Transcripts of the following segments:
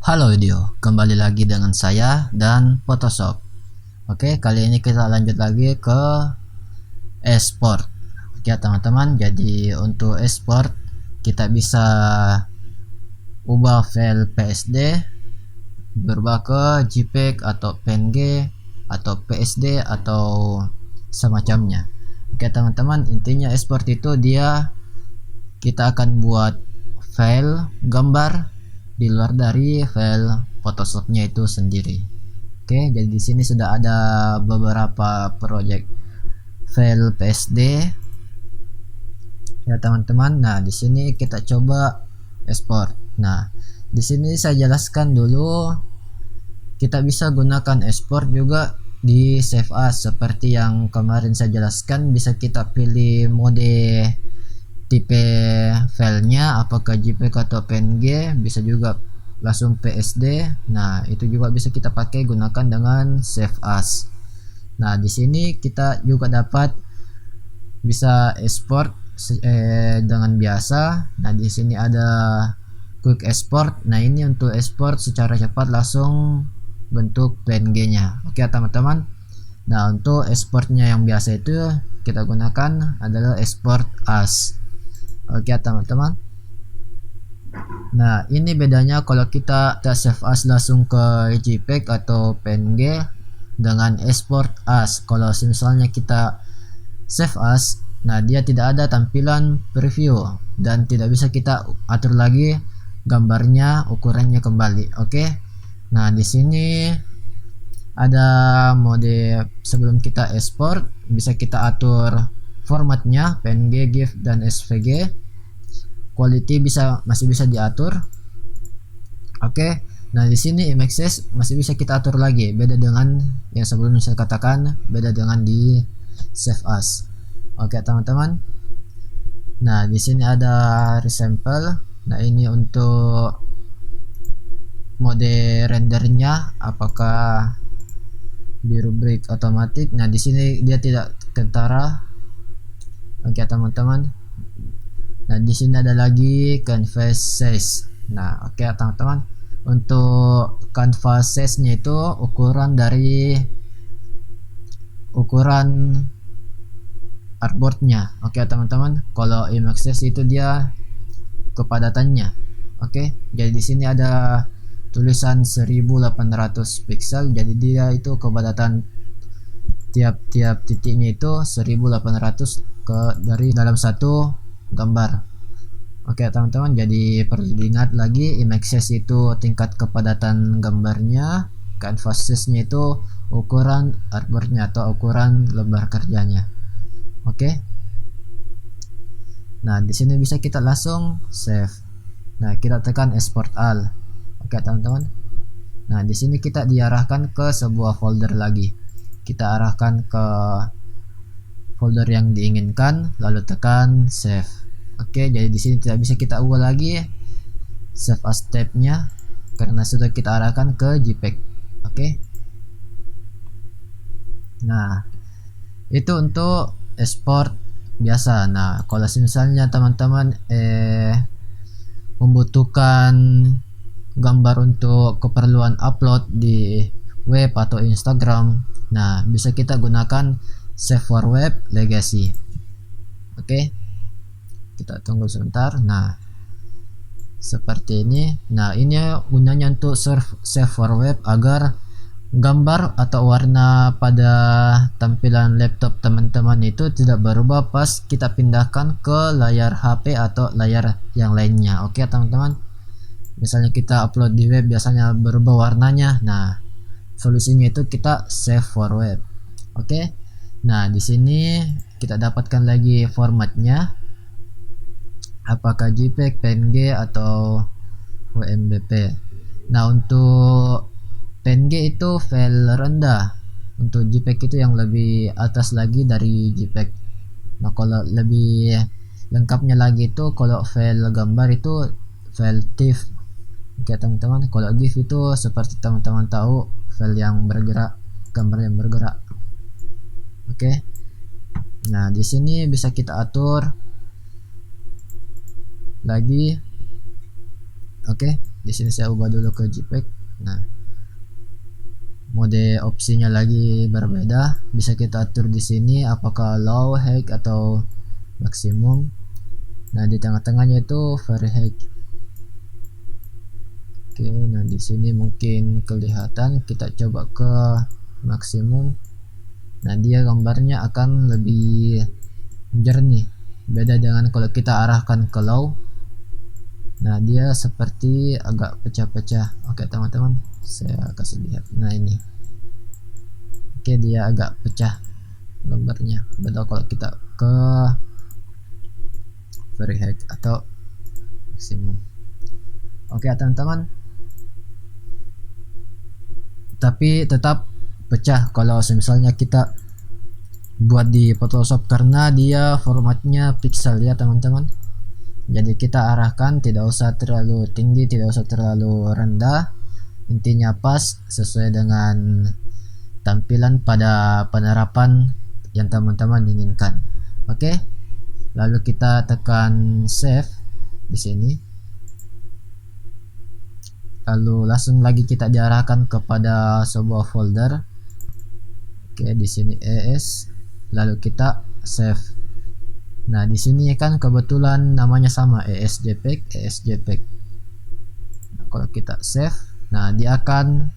Halo video, kembali lagi dengan saya dan Photoshop. Oke, kali ini kita lanjut lagi ke export. Oke teman-teman, jadi untuk export kita bisa ubah file PSD berubah ke JPEG atau PNG atau PSD atau semacamnya. Oke teman-teman, intinya export itu kita akan buat file gambar di luar dari file Photoshopnya itu sendiri. Oke, jadi di sini sudah ada beberapa project file PSD ya teman-teman. Nah, di sini kita coba export. Nah, di sini saya jelaskan dulu kita bisa gunakan export juga di save as seperti yang kemarin saya jelaskan. Bisa kita pilih mode tipe filenya apakah JPEG atau PNG, bisa juga langsung PSD. Nah, itu juga bisa kita pakai gunakan dengan save as. Nah, di sini kita juga dapat bisa export dengan biasa. Nah, di sini ada quick export. Nah, ini untuk export secara cepat langsung bentuk PNG-nya. Oke, teman-teman. Nah, untuk exportnya yang biasa itu kita gunakan adalah export as. Oke, teman-teman. Nah, ini bedanya kalau kita save as langsung ke JPEG atau PNG dengan export as. Kalau misalnya kita save as, nah dia tidak ada tampilan preview dan tidak bisa kita atur lagi gambarnya, ukurannya kembali. Oke. Nah, di sini ada mode sebelum kita export, bisa kita atur formatnya PNG, GIF dan SVG. Quality masih bisa diatur. Oke. Nah, di sini image size masih bisa kita atur lagi, beda dengan yang sebelumnya saya katakan, beda dengan di save as. Oke, teman-teman. Nah, di sini ada resample. Nah, ini untuk mode rendernya apakah biru break otomatis. Nah, di sini dia tidak tentara. Oke, teman-teman. Nah, di sini ada lagi canvas size. Nah, oke teman-teman. Untuk canvas size-nya itu ukuran dari ukuran artboardnya. Oke teman-teman. Kalau image size itu dia kepadatannya. Oke. Jadi di sini ada tulisan 1800 pixel. Jadi dia itu kepadatan tiap-tiap titiknya itu 1800 dari dalam satu gambar. Oke teman-teman, jadi perlu diingat lagi image size itu tingkat kepadatan gambarnya, canvas size-nya itu ukuran artboardnya atau ukuran lembar kerjanya. Oke. Nah, di sini bisa kita langsung save. Nah, kita tekan export all. Oke teman-teman. Nah, di sini kita diarahkan ke sebuah folder lagi. Kita arahkan ke folder yang diinginkan, lalu tekan save. Oke, jadi di sini tidak bisa kita ubah lagi save as tab-nya karena sudah kita arahkan ke JPEG. Oke. Nah, itu untuk export biasa. Nah, kalau misalnya teman-teman membutuhkan gambar untuk keperluan upload di web atau Instagram, nah bisa kita gunakan save for web legacy. Oke, kita tunggu sebentar. Nah, seperti ini. Nah, ini gunanya untuk save for web agar gambar atau warna pada tampilan laptop teman-teman itu tidak berubah pas kita pindahkan ke layar HP atau layar yang lainnya. Oke teman-teman. Misalnya kita upload di web biasanya berubah warnanya. Nah, solusinya itu kita save for web. Oke. Nah, di sini kita dapatkan lagi formatnya. Apakah JPEG, PNG atau WMBP. Nah, untuk PNG itu file rendah. Untuk JPEG itu yang lebih atas lagi dari JPEG. Nah, kalau lebih lengkapnya lagi itu kalau file gambar itu file TIFF. Oke teman-teman, kalau GIF itu seperti teman-teman tahu file yang bergerak, gambar yang bergerak. Oke. Nah, di sini bisa kita atur lagi. Oke. Di sini saya ubah dulu ke JPEG. Nah, mode opsinya lagi berbeda, bisa kita atur di sini apakah low, high atau maksimum. Nah, di tengah-tengahnya itu very high. Oke, nah di sini mungkin kelihatan, kita coba ke maksimum. Nah, dia gambarnya akan lebih jernih, beda dengan kalau kita arahkan ke low. Nah, dia seperti agak pecah-pecah. Oke teman-teman, saya kasih lihat. Nah ini, oke, dia agak pecah gambarnya, beda kalau kita ke very high atau maksimum. Oke teman-teman, tapi tetap pecah kalau misalnya kita buat di Photoshop, karena dia formatnya pixel ya teman-teman. Jadi kita arahkan tidak usah terlalu tinggi, tidak usah terlalu rendah, intinya pas sesuai dengan tampilan pada penerapan yang teman-teman inginkan. Oke, lalu kita tekan save di sini, lalu langsung lagi kita diarahkan kepada sebuah folder. Oke, di sini ES, lalu kita save. Nah, di sini kan kebetulan namanya sama, ESJPEG, ESJPEG. Nah, kalau kita save, nah dia akan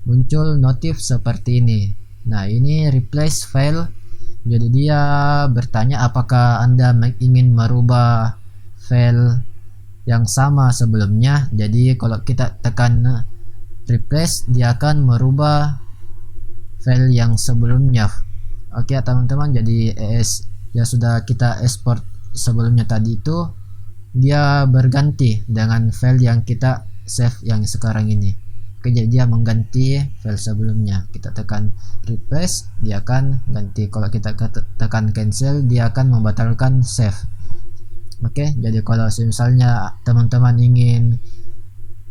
muncul notif seperti ini. Nah, ini replace file. Jadi dia bertanya apakah Anda ingin merubah file yang sama sebelumnya. Jadi kalau kita tekan replace, dia akan merubah file yang sebelumnya. Oke teman-teman, jadi ES yang sudah kita export sebelumnya tadi itu dia berganti dengan file yang kita save yang sekarang ini. Oke, jadi dia mengganti file sebelumnya. Kita tekan replace, dia akan ganti. Kalau kita tekan cancel, dia akan membatalkan save. Oke, jadi kalau misalnya teman-teman ingin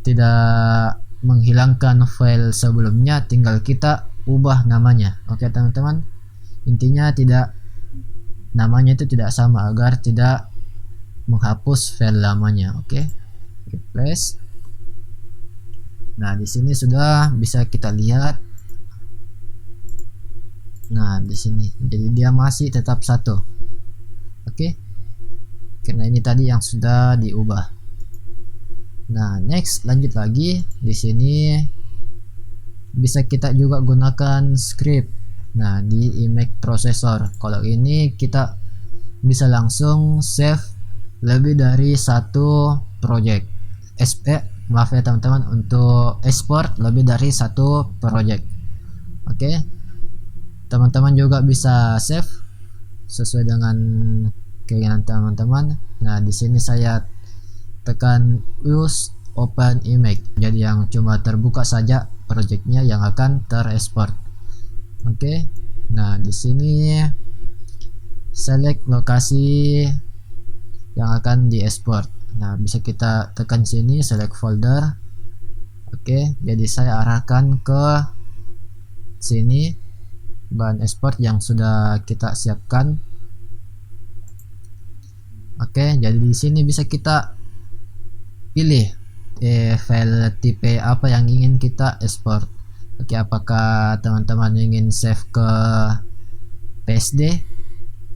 tidak menghilangkan file sebelumnya, tinggal kita ubah namanya. Oke teman-teman, intinya tidak, namanya itu tidak sama agar tidak menghapus file lamanya. Oke, replace. Nah, di sini sudah bisa kita lihat. Nah, di sini jadi dia masih tetap satu. Oke, karena ini tadi yang sudah diubah. Nah, next lanjut lagi. Di sini bisa kita juga gunakan script. Nah, di image processor, kalau ini kita bisa langsung save lebih dari satu project. Maaf ya teman-teman, untuk export lebih dari satu project. Oke, teman-teman juga bisa save sesuai dengan keinginan teman-teman. Nah, di sini saya tekan use open image, jadi yang cuma terbuka saja projectnya yang akan terekspor. Oke, nah di sini select lokasi yang akan diekspor. Nah, bisa kita tekan sini select folder. Oke, jadi saya arahkan ke sini bahan ekspor yang sudah kita siapkan. Oke, jadi di sini bisa kita pilih file tipe apa yang ingin kita ekspor. Oke, apakah teman-teman ingin save ke PSD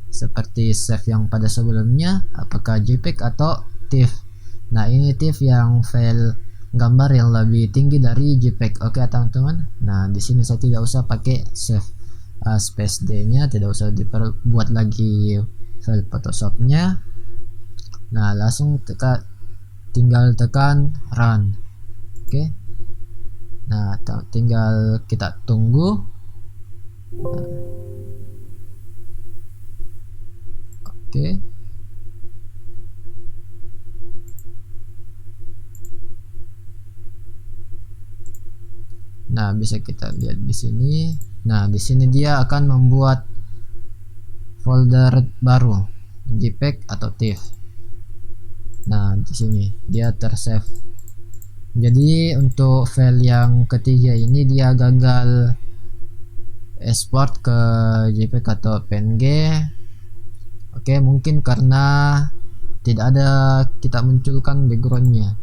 seperti save yang pada sebelumnya, apakah JPEG atau TIFF. Nah, ini TIFF yang file gambar yang lebih tinggi dari JPEG. Oke teman-teman, nah di sini saya tidak usah pakai save as PSD nya, tidak usah dibuat lagi file Photoshopnya. Nah, langsung tinggal tekan run. Oke, nah tinggal kita tunggu. Oke, nah bisa kita lihat di sini. Nah, di sini dia akan membuat folder baru, JPEG atau TIFF. Nah, di sini dia tersave. Jadi untuk file yang ketiga ini dia gagal export ke JPEG atau PNG. Oke, mungkin karena tidak ada kita munculkan backgroundnya.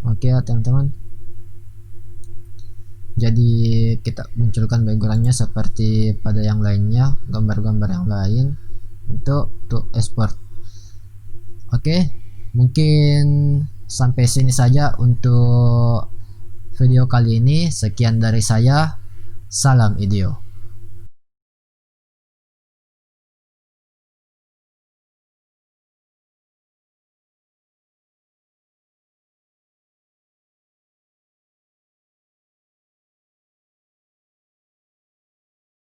Oke ya teman-teman, jadi kita munculkan backgroundnya seperti pada yang lainnya, gambar-gambar yang lain untuk export. Oke, mungkin sampai sini saja untuk video kali ini. Sekian dari saya, salam IDEO.